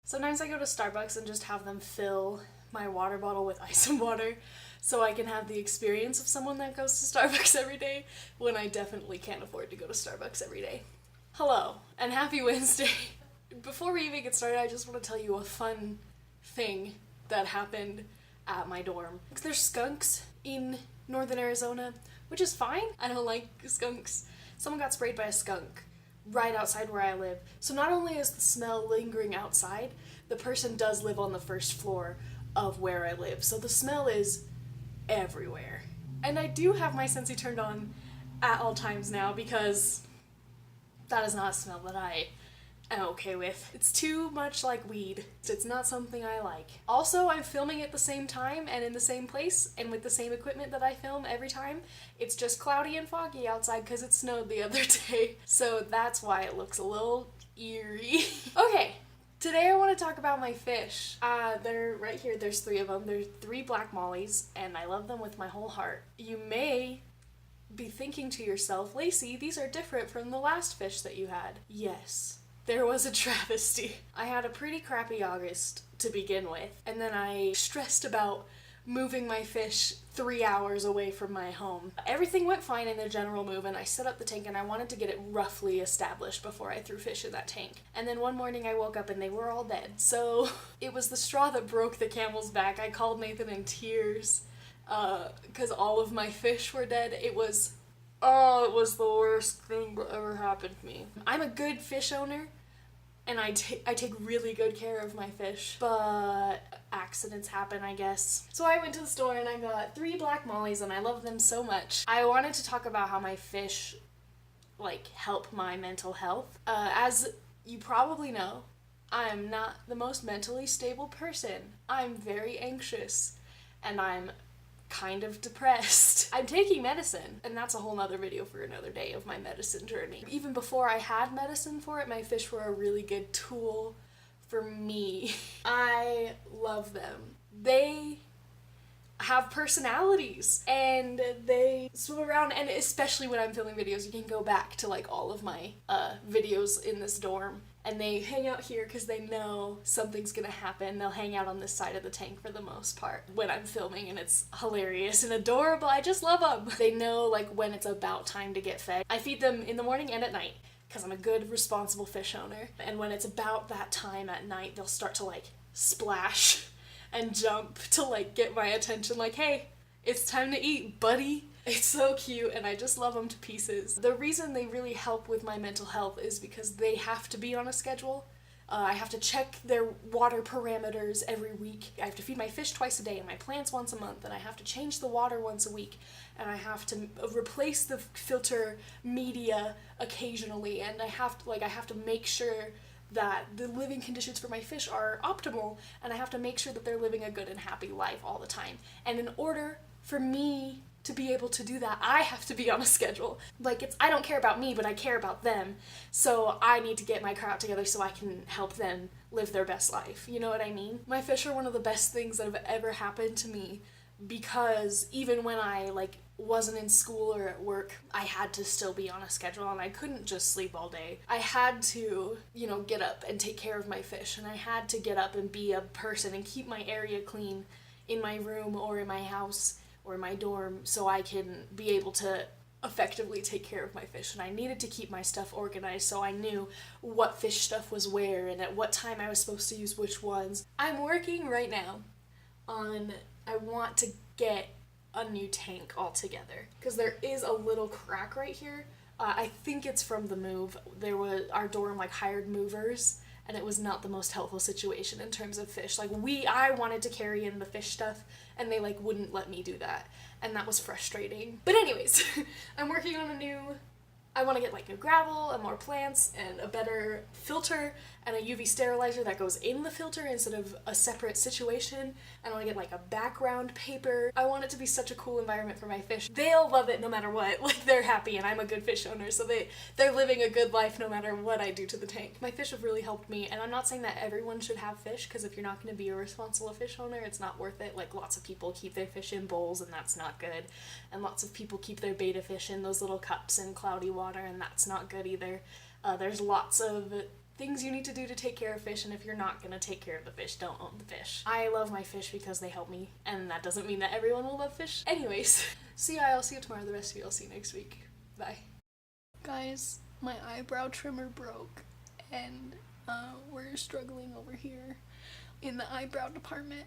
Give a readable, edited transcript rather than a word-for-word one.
Sometimes I go to Starbucks and just have them fill my water bottle with ice and water so I can have the experience of someone that goes to Starbucks every day when I definitely can't afford to go to Starbucks every day. Hello, and happy Wednesday. Before we even get started, I just want to tell you a fun thing that happened at my dorm. There's skunks in northern Arizona, which is fine. I don't like skunks. Someone got sprayed by a skunk right outside where I live. So not only is the smell lingering outside, the person does live on the first floor of where I live. So the smell is everywhere. And I do have my Scentsy turned on at all times now because that is not a smell that I am okay with. It's too much like weed. It's not something I like. Also, I'm filming at the same time and in the same place and with the same equipment that I film every time. It's just cloudy and foggy outside because it snowed the other day. So that's why it looks a little eerie. Okay, today I want to talk about my fish. They're right here. There's 3 of them. There's 3 black mollies and I love them with my whole heart. You may be thinking to yourself, Lacey, these are different from the last fish that you had. Yes. There was a travesty. I had a pretty crappy August to begin with, and then I stressed about moving my fish 3 hours away from my home. Everything went fine in the general move, and I set up the tank and I wanted to get it roughly established before I threw fish in that tank. And then one morning I woke up and they were all dead. So it was the straw that broke the camel's back. I called Nathan in tears because all of my fish were dead. It was the worst thing that ever happened to me. I'm a good fish owner, and I take really good care of my fish, but accidents happen, I guess. So I went to the store and I got 3 black mollies and I love them so much. I wanted to talk about how my fish, help my mental health. As you probably know, I'm not the most mentally stable person. I'm very anxious, and I'm kind of depressed. I'm taking medicine, and that's a whole nother video for another day of my medicine journey. Even before I had medicine for it, my fish were a really good tool for me. I love them. They have personalities, and they swim around, and especially when I'm filming videos, you can go back to all of my videos in this dorm, and they hang out here because they know something's gonna happen. They'll hang out on this side of the tank for the most part when I'm filming, and it's hilarious and adorable. I just love them. They know when it's about time to get fed. I feed them in the morning and at night because I'm a good, responsible fish owner. And when it's about that time at night, they'll start to splash and jump to get my attention, hey, it's time to eat, buddy. It's so cute, and I just love them to pieces. The reason they really help with my mental health is because they have to be on a schedule. I have to check their water parameters every week. I have to feed my fish twice a day and my plants once a month, and I have to change the water once a week, and I have to replace the filter media occasionally, and I have to make sure that the living conditions for my fish are optimal, and I have to make sure that they're living a good and happy life all the time. And in order for me to be able to do that, I have to be on a schedule. I don't care about me, but I care about them. So I need to get my crowd together so I can help them live their best life. You know what I mean? My fish are one of the best things that have ever happened to me, because even when I wasn't in school or at work, I had to still be on a schedule, and I couldn't just sleep all day. I had to, get up and take care of my fish, and I had to get up and be a person and keep my area clean in my room or in my house or my dorm so I can be able to effectively take care of my fish. And I needed to keep my stuff organized so I knew what fish stuff was where and at what time I was supposed to use which ones. I'm working right now on, I want to get a new tank altogether because there is a little crack right here. I think it's from the move. Our dorm hired movers, and it was not the most helpful situation in terms of fish. I wanted to carry in the fish stuff, and they wouldn't let me do that, and that was frustrating. But anyways, I'm working on I want to get new gravel and more plants and a better filter and a UV sterilizer that goes in the filter instead of a separate situation. And I want to get a background paper. I want it to be such a cool environment for my fish. They'll love it no matter what. They're happy, and I'm a good fish owner, so they're living a good life no matter what I do to the tank. My fish have really helped me, and I'm not saying that everyone should have fish, because if you're not going to be a responsible fish owner, it's not worth it. Lots of people keep their fish in bowls, and that's not good. And lots of people keep their betta fish in those little cups in cloudy water, and that's not good either. There's lots of things you need to do to take care of fish, and if you're not gonna take care of the fish, don't own the fish. I love my fish because they help me, and that doesn't mean that everyone will love fish. Anyways, I'll see you tomorrow. The rest of you I'll see you next week. Bye. Guys, my eyebrow trimmer broke, and we're struggling over here in the eyebrow department.